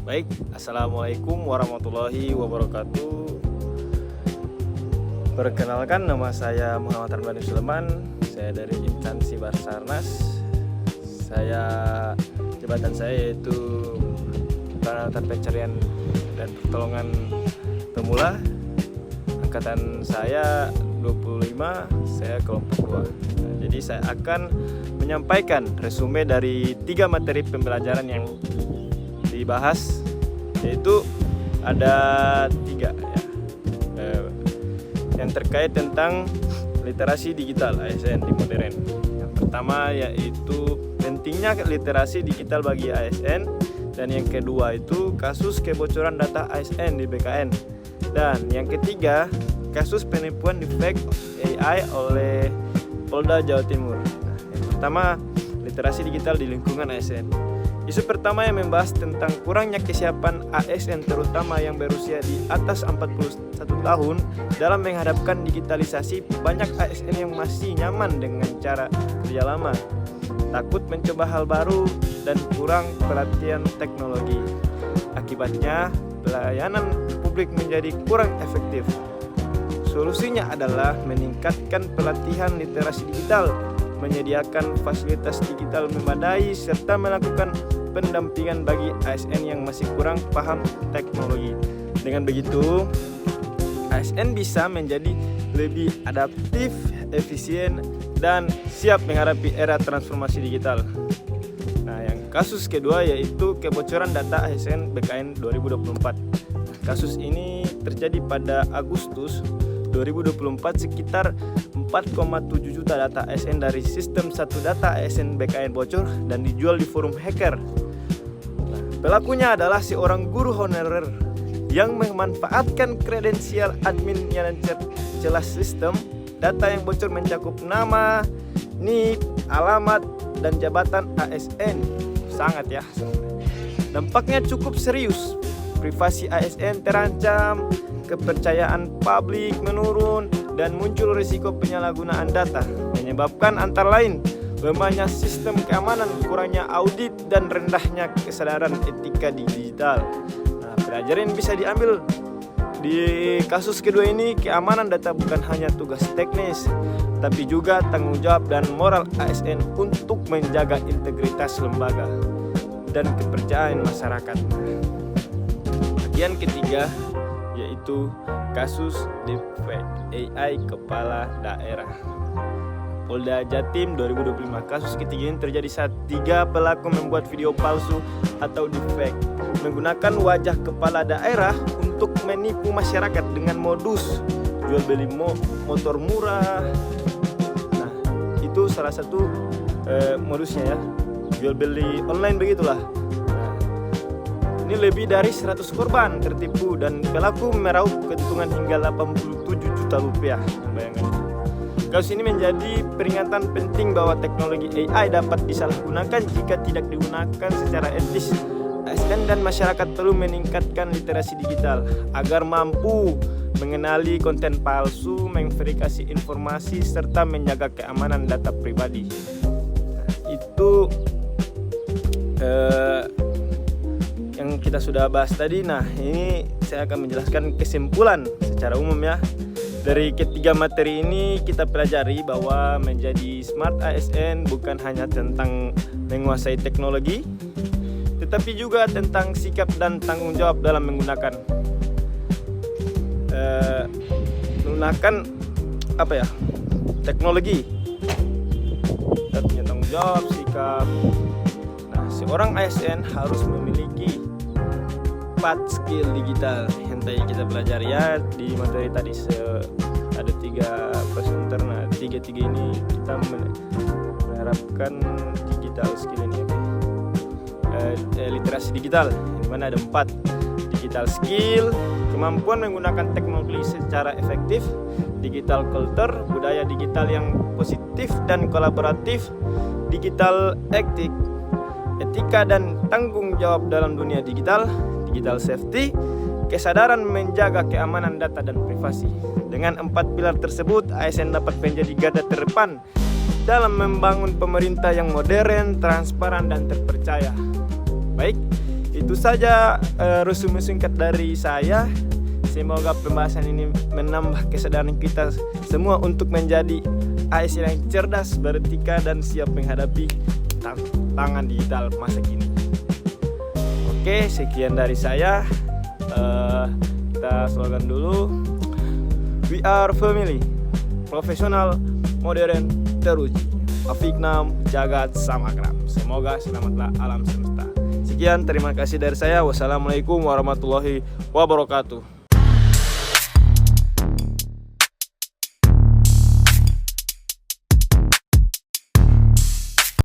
Baik, Assalamualaikum warahmatullahi wabarakatuh. Perkenalkan, nama saya Muhammad Ramdhani Sulaiman. Saya dari instansi Basarnas. Jabatan saya yaitu Peralatan Pencarian dan Pertolongan Pemula. Angkatan saya 25, saya kelompok 2. Jadi saya akan menyampaikan resume dari 3 materi pembelajaran yang dibahas, yaitu ada 3 ya, yang terkait tentang literasi digital ASN di modern. Yang pertama yaitu pentingnya literasi digital bagi ASN, dan yang kedua itu kasus kebocoran data ASN di BKN, dan yang ketiga kasus penipuan deepfake AI oleh Polda Jawa Timur. Yang pertama, literasi digital di lingkungan ASN. Isu pertama yang membahas tentang kurangnya kesiapan ASN, terutama yang berusia di atas 41 tahun, dalam menghadapkan digitalisasi. Banyak ASN yang masih nyaman dengan cara kerja lama, takut mencoba hal baru, dan kurang pelatihan teknologi. Akibatnya, pelayanan publik menjadi kurang efektif. Solusinya adalah meningkatkan pelatihan literasi digital, menyediakan fasilitas digital memadai, serta melakukan pendampingan bagi ASN yang masih kurang paham teknologi. Dengan begitu, ASN bisa menjadi lebih adaptif, efisien, dan siap menghadapi era transformasi digital. Nah, yang kasus kedua yaitu kebocoran data ASN BKN 2024. Kasus ini terjadi pada Agustus 2024. Sekitar 4,7 juta data ASN dari sistem satu data ASN BKN bocor dan dijual di forum hacker. Nah, pelakunya adalah seorang guru honorer yang memanfaatkan kredensial admin yang celah sistem. Data yang bocor mencakup nama, NIK, alamat, dan jabatan ASN. Sangat ya. Dampaknya cukup serius. Privasi ASN terancam, kepercayaan publik menurun, dan muncul risiko penyalahgunaan data, menyebabkan antara lain lemahnya sistem keamanan, kurangnya audit, dan rendahnya kesadaran etika digital. Nah, pelajaran yang bisa diambil di kasus kedua ini, keamanan data bukan hanya tugas teknis, tapi juga tanggung jawab dan moral ASN untuk menjaga integritas lembaga dan kepercayaan masyarakat. Bagian ketiga yaitu kasus deepfake AI kepala daerah. Polda Jatim 2025. Kasus ketiga ini terjadi saat 3 pelaku membuat video palsu atau deepfake menggunakan wajah kepala daerah untuk menipu masyarakat dengan modus jual beli motor murah. Nah, itu salah satu modusnya ya, jual beli online begitulah. Ini lebih dari 100 korban tertipu dan pelaku meraup keuntungan hingga 87 juta rupiah. Bayangkan. Kasus ini menjadi peringatan penting bahwa teknologi AI dapat disalahgunakan jika tidak digunakan secara etis. ASN dan masyarakat perlu meningkatkan literasi digital agar mampu mengenali konten palsu, memverifikasi informasi, serta menjaga keamanan data pribadi. Itu yang kita sudah bahas tadi. Nah, ini saya akan menjelaskan kesimpulan secara umum ya. Dari ketiga materi ini kita pelajari bahwa menjadi smart ASN bukan hanya tentang menguasai teknologi, tetapi juga tentang sikap dan tanggung jawab dalam menggunakan teknologi. Kita punya tanggung jawab, sikap. Nah, seorang ASN harus memiliki 4 skill digital yang tadi kita pelajari ya di materi tadi. Ada 3 presenter. Nah, 3 ini kita mengharapkan digital skill ini, literasi digital, di mana ada 4 digital skill: kemampuan menggunakan teknologi secara efektif, digital culture, budaya digital yang positif dan kolaboratif, digital etika dan tanggung jawab dalam dunia digital, digital safety, kesadaran menjaga keamanan data dan privasi. Dengan 4 pilar tersebut, ASN dapat menjadi garda terdepan dalam membangun pemerintah yang modern, transparan, dan terpercaya. Baik, Itu saja resume singkat dari saya. Semoga pembahasan ini menambah kesadaran kita semua untuk menjadi ASN yang cerdas, beretika, dan siap menghadapi tantangan digital masa kini. Oke, sekian dari saya. Kita slogan dulu. We are family, profesional, modern, teruji. Afiknam, jagat, samagram. Semoga selamatlah alam semesta. Sekian, terima kasih dari saya. Wassalamualaikum warahmatullahi wabarakatuh.